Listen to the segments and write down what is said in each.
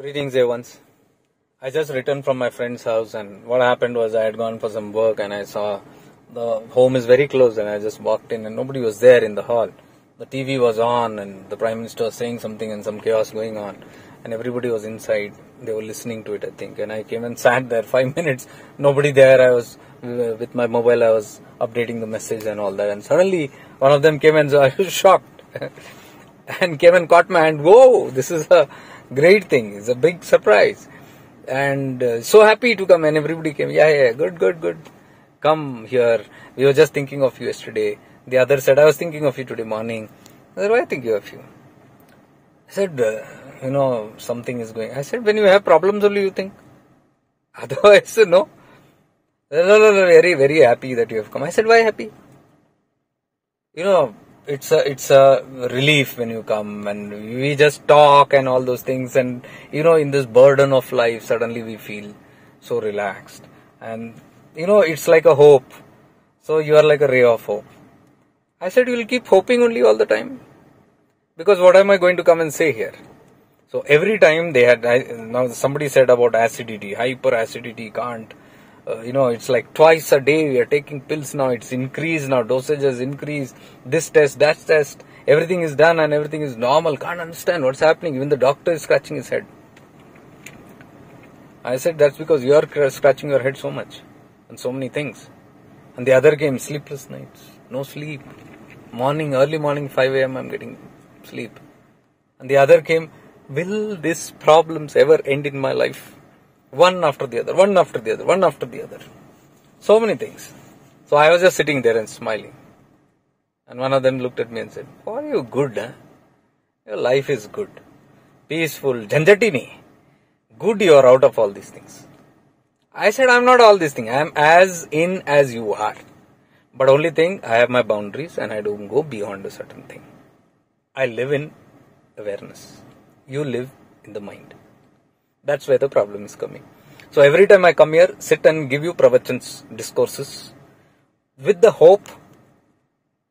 Greetings, everyone. I just returned from my friend's house, and what happened was I had gone for some work, and I saw the home is very close, and I just walked in, and nobody was there in the hall. The TV was on, and the Prime Minister was saying something, and some chaos going on, and everybody was inside. They were listening to it, I think, and I came and sat there 5 minutes. Nobody there. I was with my mobile. I was updating the message and all that, and suddenly one of them came, and so I was shocked, and came and caught my hand. Whoa! This is a great thing. It's a big surprise. And so happy to come, and everybody came. Yeah, good. Come here. We were just thinking of you yesterday. The other said, I was thinking of you today morning. I said, why thinking of you? I said, something is going. I said, when you have problems only you think. Otherwise, no. No, very, very happy that you have come. I said, why happy? It's a relief when you come, and we just talk and all those things, and in this burden of life suddenly we feel so relaxed, and it's like a hope. So you are like a ray of hope. I said, you will keep hoping only all the time, because what am I going to come and say here? So every time now somebody said about acidity, hyperacidity, can't. It's like twice a day we are taking pills now. It's increased now. Dosage has increased. This test, that test. Everything is done and everything is normal. Can't understand what's happening. Even the doctor is scratching his head. I said, that's because you are scratching your head so much. And so many things. And the other came, sleepless nights. No sleep. Early morning, 5 a.m. I'm getting sleep. And the other came, will these problems ever end in my life? One after the other. So many things. So I was just sitting there and smiling. And one of them looked at me and said, oh, are you good, huh? Your life is good. Peaceful. Janjatini. Good you are out of all these things. I said, I'm not all these things. I am as in as you are. But only thing, I have my boundaries and I don't go beyond a certain thing. I live in awareness. You live in the mind. That's where the problem is coming. So every time I come here, sit and give you pravachans, discourses, with the hope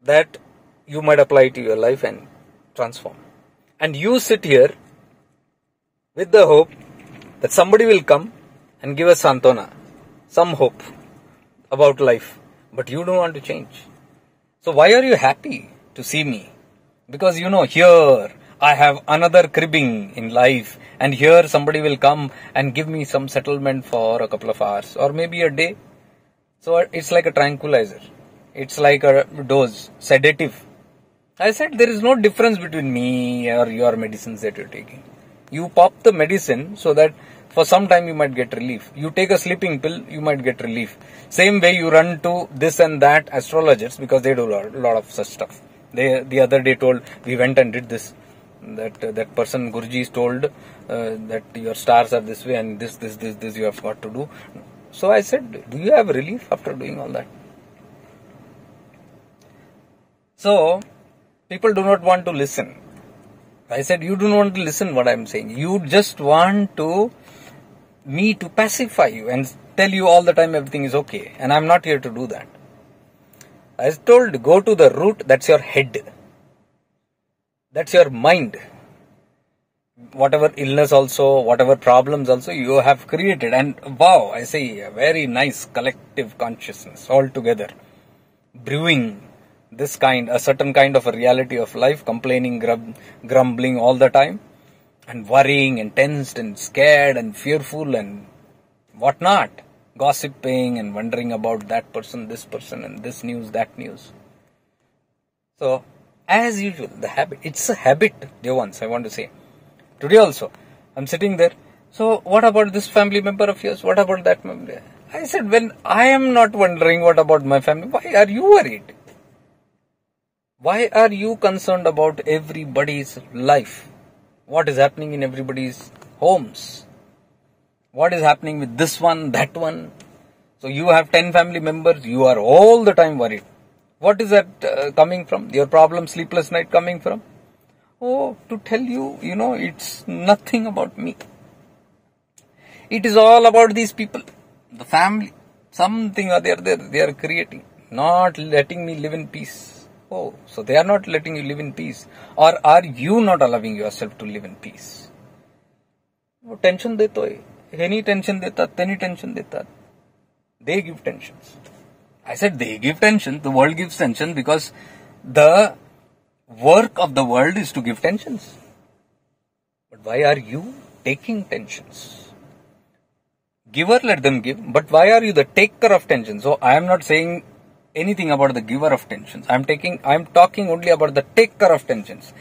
that you might apply it to your life and transform. And you sit here with the hope that somebody will come and give us santona, some hope about life. But you don't want to change. So why are you happy to see me? Because here I have another cribbing in life, and here somebody will come and give me some settlement for a couple of hours or maybe a day. So it's like a tranquilizer. It's like a dose, sedative. I said there is no difference between me or your medicines that you're taking. You pop the medicine so that for some time you might get relief. You take a sleeping pill, you might get relief. Same way you run to this and that astrologers because they do a lot of such stuff. They the other day told, we went and did this. That person Guruji is told that your stars are this way and this you have got to do. So I said, do you have relief after doing all that? So people do not want to listen. I said, you do not want to listen what I am saying. You just want me to pacify you and tell you all the time everything is okay. And I am not here to do that. I was told, go to the root, that's your head. That's your mind. Whatever illness also, whatever problems also you have created. And wow, I say a very nice collective consciousness all together. Brewing a certain kind of a reality of life, complaining, grumbling all the time. And worrying and tensed and scared and fearful and whatnot. Gossiping and wondering about that person, this person and this news, that news. So, as usual, the habit. It's a habit, dear ones, I want to say. Today also, I'm sitting there. So, what about this family member of yours? What about that member? I said, when I am not wondering what about my family, why are you worried? Why are you concerned about everybody's life? What is happening in everybody's homes? What is happening with this one, that one? So, you have 10 family members, you are all the time worried. What is that coming from? Your problem, sleepless night coming from? Oh, to tell you, it's nothing about me. It is all about these people, the family, something or the other they are creating, not letting me live in peace. Oh, so they are not letting you live in peace. Or are you not allowing yourself to live in peace? वो tension देता है, any tension देता, any tension देता. They give tensions. I said they give tension, the world gives tension because the work of the world is to give tensions. But why are you taking tensions? Giver, let them give, but why are you the taker of tension? So I am not saying anything about the giver of tensions. I am talking only about the taker of tensions.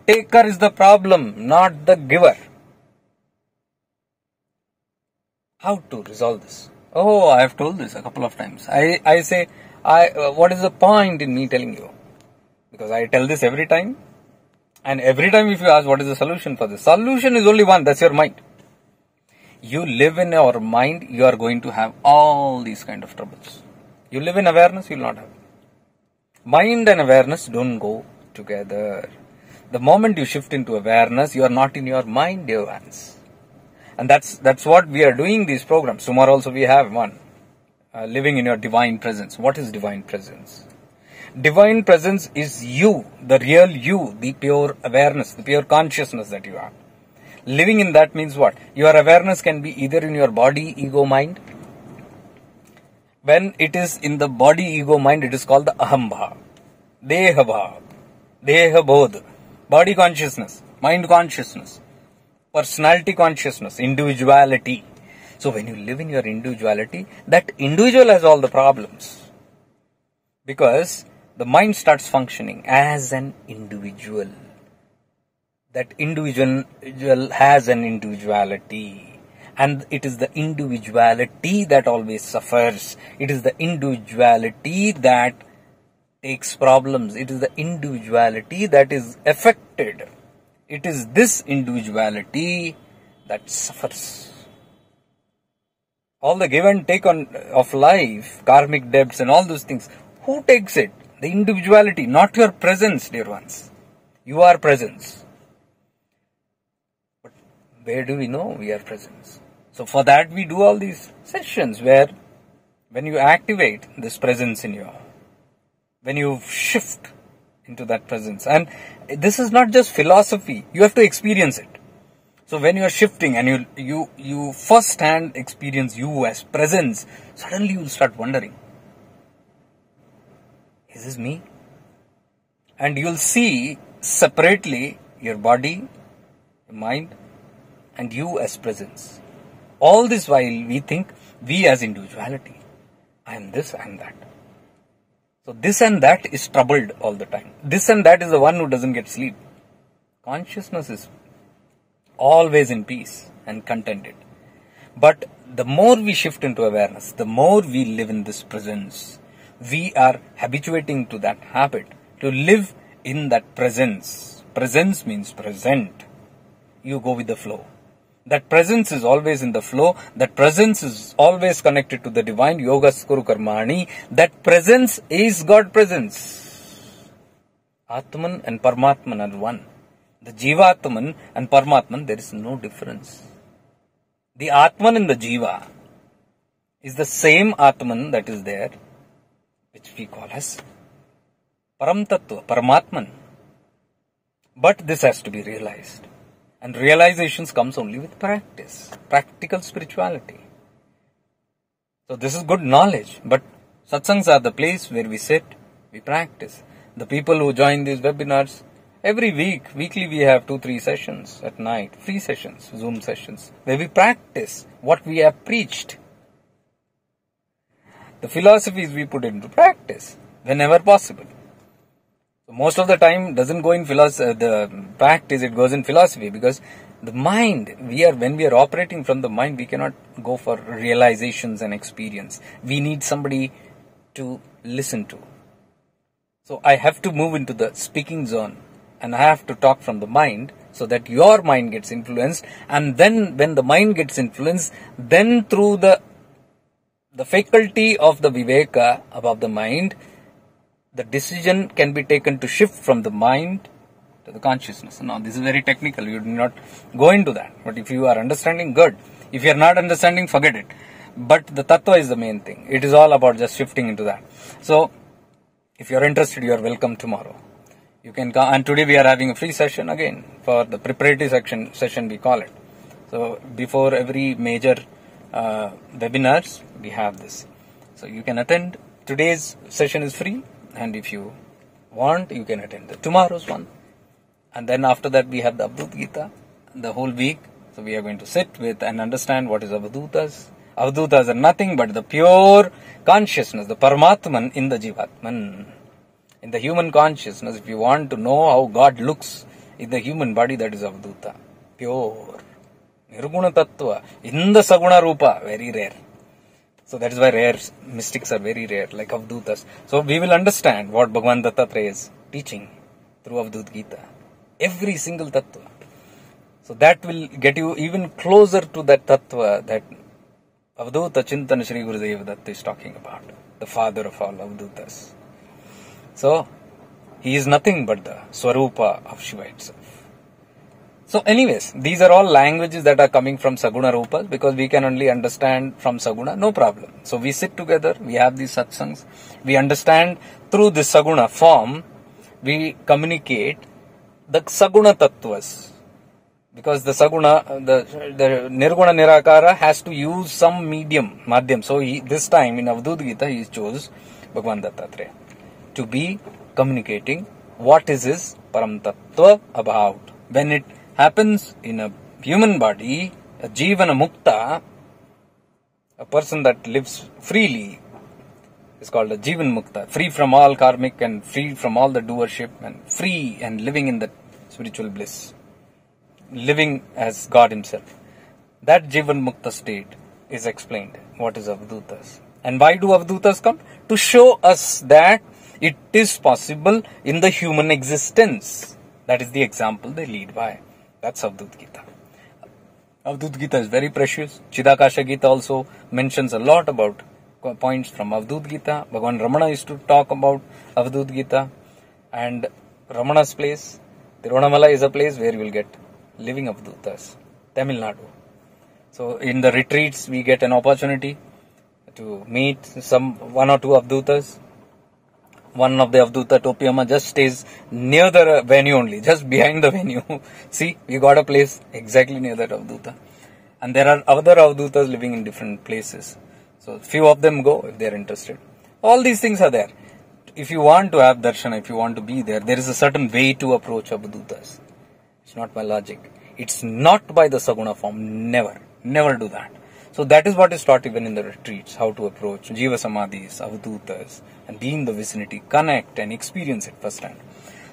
Taker is the problem, not the giver. How to resolve this? Oh, I have told this a couple of times. I say, what is the point in me telling you? Because I tell this every time. And every time if you ask what is the solution for this, solution is only one, that's your mind. You live in your mind, you are going to have all these kind of troubles. You live in awareness, you will not have. Mind and awareness don't go together. The moment you shift into awareness, you are not in your mind, dear ones. And that's what we are doing these programs. Tomorrow also we have one. Living in your divine presence. What is divine presence? Divine presence is you, the real you, the pure awareness, the pure consciousness that you are. Living in that means what? Your awareness can be either in your body, ego, mind. When it is in the body, ego, mind, it is called the ahambha, dehabha, dehabodh, body consciousness, mind consciousness, personality consciousness, individuality. So when you live in your individuality, that individual has all the problems. Because the mind starts functioning as an individual. That individual has an individuality. And it is the individuality that always suffers. It is the individuality that takes problems. It is the individuality that is affected. It is this individuality that suffers. All the give and take of life, karmic debts and all those things, who takes it? The individuality, not your presence, dear ones. You are presence. But where do we know we are presence? So for that we do all these sessions where when you activate this presence in you, when you shift into that presence. And this is not just philosophy, you have to experience it. So when you are shifting and you first hand experience you as presence, suddenly you will start wondering, is this me? And you will see separately your body, your mind and you as presence. All this while we think we as individuality. I am this, I am that. So this and that is troubled all the time. This and that is the one who doesn't get sleep. Consciousness is always in peace and contented. But the more we shift into awareness, the more we live in this presence, we are habituating to that habit, to live in that presence. Presence means present. You go with the flow. That presence is always in the flow. That presence is always connected to the divine. Yoga Skuru Karmani. That presence is God presence. Atman and Paramatman are one. The Jiva Atman and Paramatman, there is no difference. The Atman in the Jiva is the same Atman that is there, which we call as Param Tattva, Paramatman. But this has to be realized. And realizations comes only with practice, practical spirituality. So this is good knowledge, but satsangs are the place where we sit, we practice. The people who join these webinars, every weekly we have 2-3 sessions at night, free sessions, Zoom sessions, where we practice what we have preached. The philosophies we put into practice whenever possible. So most of the time doesn't go in the practice, it goes in philosophy, because the mind, when we are operating from the mind, we cannot go for realizations and experience. We need somebody to listen to. So I have to move into the speaking zone and I have to talk from the mind so that your mind gets influenced, and then when the mind gets influenced, then through the faculty of the viveka above the mind, the decision can be taken to shift from the mind to the consciousness. Now, this is very technical. You do not go into that. But if you are understanding, good. If you are not understanding, forget it. But the tattva is the main thing. It is all about just shifting into that. So, if you are interested, you are welcome tomorrow. You can come. And today we are having a free session again for the preparatory session we call it. So So before every major webinars, we have this. So you can attend. Today's session is free, and if you want, you can attend tomorrow's one. And then after that, we have the Avadut Gita, the whole week. So we are going to sit with and understand what is Avadutas. Avadutas are nothing but the pure consciousness, the Paramatman in the Jivatman. In the human consciousness, if you want to know how God looks in the human body, that is Avaduta. Pure. Nirguna Tattva. In the Saguna Rupa, very rare. So that is why rare mystics are very rare, like Avadutas. So we will understand what Bhagavan Dattatreya is teaching through Avadut Gita. Every single Tattva. So that will get you even closer to that Tattva that Avaduta Chintana Shri Gurudeva Datta is talking about. The father of all Avadutas. So he is nothing but the Swarupa of Shiva itself. So anyways, these are all languages that are coming from Saguna Rupas, because we can only understand from Saguna, no problem. So we sit together, we have these satsangs, we understand through this Saguna form, we communicate the Saguna Tattvas. Because the Saguna, the Nirguna Nirakara has to use some medium, Madhyam. So this time in Avadut Gita, he chose Bhagavan Dattatreya to be communicating what is his Param Tattva about. When it happens in a human body, a Jivana Mukta, a person that lives freely, is called a Jivan Mukta, free from all karmic and free from all the doership and free and living in the spiritual bliss, living as God himself. That Jivan Mukta state is explained. What is Avadutas? And why do Avadutas come? To show us that it is possible in the human existence. That is the example they lead by. That's Avadut Gita. Avadut Gita is very precious. Chidakasha Gita also mentions a lot about points from Avadut Gita. Bhagavan Ramana used to talk about Avadut Gita. And Ramana's place, Tirunamala, is a place where you will get living Avadutas. Tamil Nadu. So in the retreats, we get an opportunity to meet one or two Avadutas. One of the Avduta Topiama just stays near the venue only, just behind the venue. See, we got a place exactly near that Avduta. And there are other Avdutas living in different places. So few of them go if they are interested. All these things are there. If you want to have darshan, if you want to be there, there is a certain way to approach Avdutas. It's not by logic. It's not by the Saguna form. Never. Never do that. So that is what is taught even in the retreats, how to approach Jiva Samadhis, Avadutas, and be in the vicinity, connect and experience it firsthand.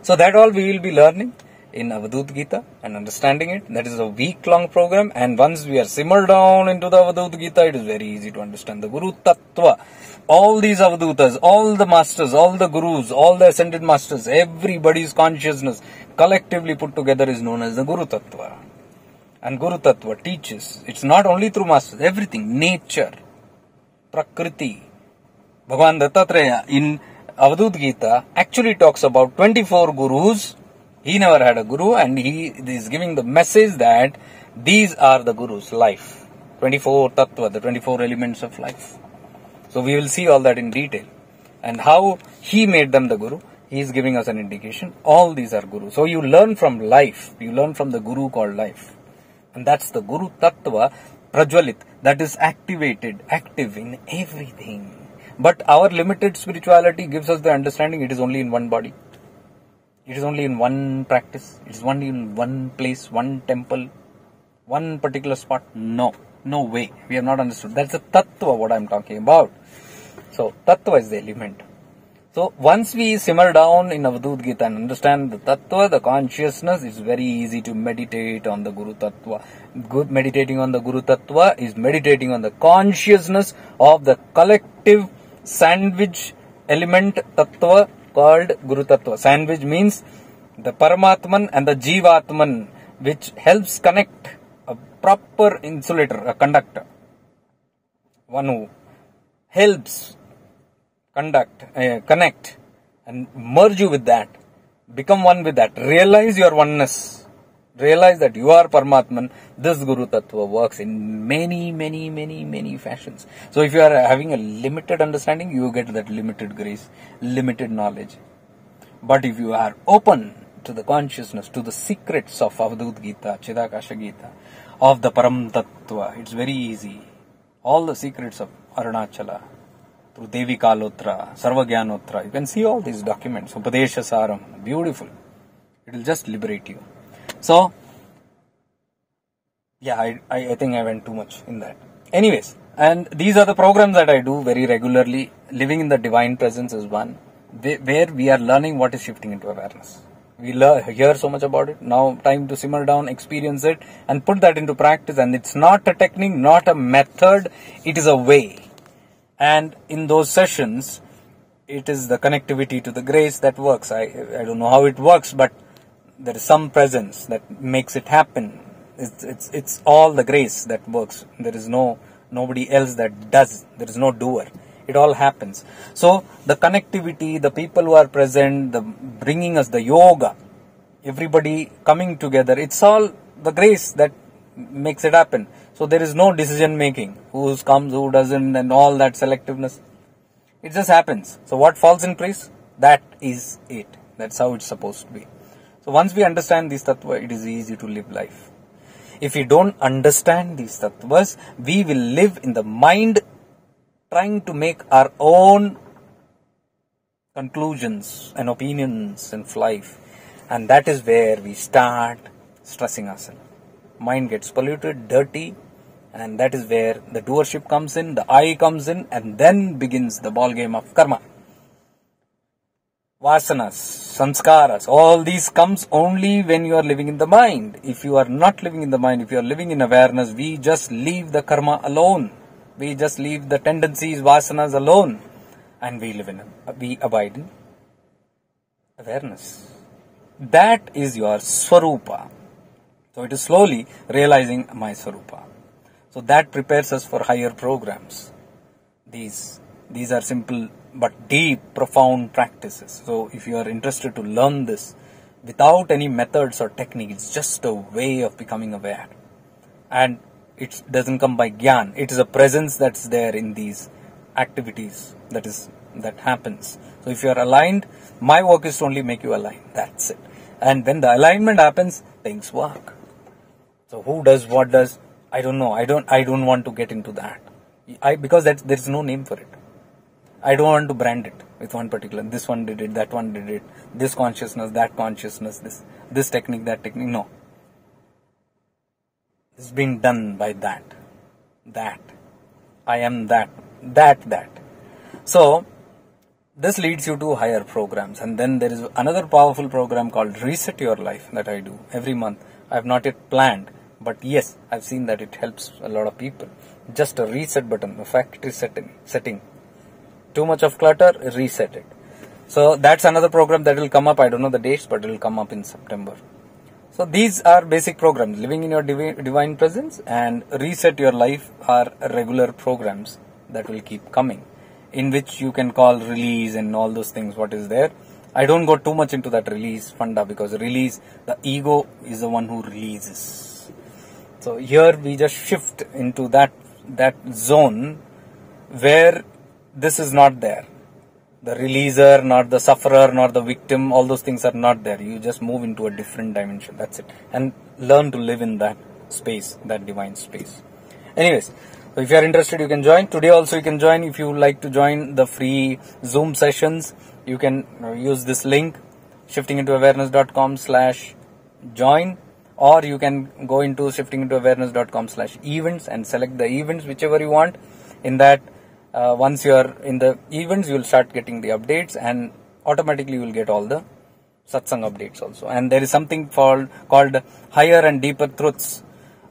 So that all we will be learning in Avadut Gita and understanding it. That is a week-long program, and once we are simmered down into the Avadut Gita, it is very easy to understand the Guru Tattva. All these Avadutas, all the masters, all the Gurus, all the ascended masters, everybody's consciousness collectively put together is known as the Guru Tattva. And Guru Tattva teaches, it's not only through masters, everything, nature, Prakriti. Bhagavan Dattatreya in Avadut Gita actually talks about 24 Gurus. He never had a Guru, and he is giving the message that these are the Gurus' life. 24 Tattva, the 24 elements of life. So we will see all that in detail. And how he made them the Guru, he is giving us an indication. All these are Gurus. So you learn from life, you learn from the Guru called life. And that's the Guru Tattva Prajwalit, that is activated, active in everything. But our limited spirituality gives us the understanding it is only in one body. It is only in one practice. It is only in one place, one temple, one particular spot. No way. We have not understood. That's the Tattva what I am talking about. So Tattva is the element. So once we simmer down in Avadut Gita and understand the Tattva, the consciousness, it's very easy to meditate on the Guru Tattva. Meditating on the Guru Tattva is meditating on the consciousness of the collective sandwich element Tattva called Guru Tattva. Sandwich means the Paramatman and the Jivatman, which helps connect a proper insulator, a conductor. One who helps connect and merge you with that, become one with that, realize your oneness, realize that you are Paramatman. This Guru Tattva works in many fashions. So if you are having a limited understanding, you get that limited grace, limited knowledge. But if you are open to the consciousness, to the secrets of Avadut Gita, Chidakasha Gita, of the Param Tattva. It's very easy. All the secrets of Arunachala, through Devi Kalotra, Sarvagyanotra, you can see all these documents. Upadesha Saram, beautiful. It will just liberate you. So, yeah, I think I went too much in that. Anyways, and these are the programs that I do very regularly. Living in the Divine Presence is one, where we are learning what is shifting into awareness. We hear so much about it. Now, time to simmer down, experience it, and put that into practice. And it's not a technique, not a method. It is a way. And in those sessions, it is the connectivity to the grace that works. I don't know how it works, but there is some presence that makes it happen. It's all the grace that works. There is nobody else that does. There is no doer. It all happens. So the connectivity, the people who are present, the bringing us the yoga, everybody coming together, it's all the grace that makes it happen. So there is no decision making, who comes, who doesn't, and all that selectiveness. It just happens. So what falls in place, that is it. That's how it's supposed to be. So once we understand these tattva, it is easy to live life. If we don't understand these tattvas, we will live in the mind trying to make our own conclusions and opinions in life. And that is where we start stressing ourselves. Mind gets polluted, dirty, and that is where the doership comes in, the I comes in, and then begins the ball game of karma. Vasanas, sanskaras, all these comes only when you are living in the mind. If you are not living in the mind, if you are living in awareness, we just leave the karma alone. We just leave the tendencies, vasanas alone. And we abide in awareness. That is your swarupa. So it is slowly realizing my swarupa. So that prepares us for higher programs. These are simple but deep, profound practices. So if you are interested to learn this without any methods or technique, it's just a way of becoming aware. And it doesn't come by gyan. It is a presence that's there in these activities that happens. So if you are aligned, my work is to only make you aligned. That's it. And when the alignment happens, things work. So who does what does? I don't know. I don't want to get into that. Because there is no name for it. I don't want to brand it with one particular. This one did it, that one did it. This consciousness, that consciousness, this technique, that technique. No. It's been done by that. I am that. So, this leads you to higher programs. And then there is another powerful program called Reset Your Life that I do every month. I have not yet planned. But yes, I've seen that it helps a lot of people. Just a reset button, a factory setting. Too much of clutter, reset it. So that's another program that will come up. I don't know the dates, but it will come up in September. So these are basic programs. Living in your divine presence and Reset Your Life are regular programs that will keep coming, in which you can call release and all those things, what is there. I don't go too much into that release funda, because release, the ego is the one who releases. So here we just shift into that zone where this is not there. The releaser, not the sufferer, not the victim, all those things are not there. You just move into a different dimension. That's it. And learn to live in that space, that divine space. Anyways, so if you are interested, you can join. Today also you can join. If you like to join the free Zoom sessions, you can use this link, shiftingintoawareness.com/join. Or you can go into shiftingintoawareness.com/events and select the events, whichever you want. In that, once you are in the events, you will start getting the updates, and automatically you will get all the satsang updates also. And there is something called higher and deeper truths,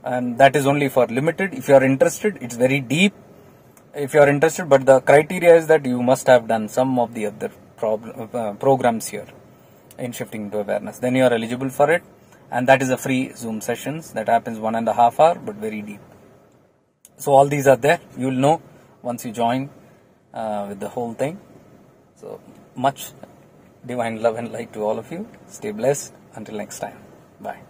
and that is only for limited. If you are interested, it's very deep. If you are interested, but the criteria is that you must have done some of the other programs here in Shifting into Awareness. Then you are eligible for it. And that is a free Zoom sessions that happens 1.5 hours, but very deep. So all these are there. You will know once you join with the whole thing. So much divine love and light to all of you. Stay blessed. Until next time. Bye.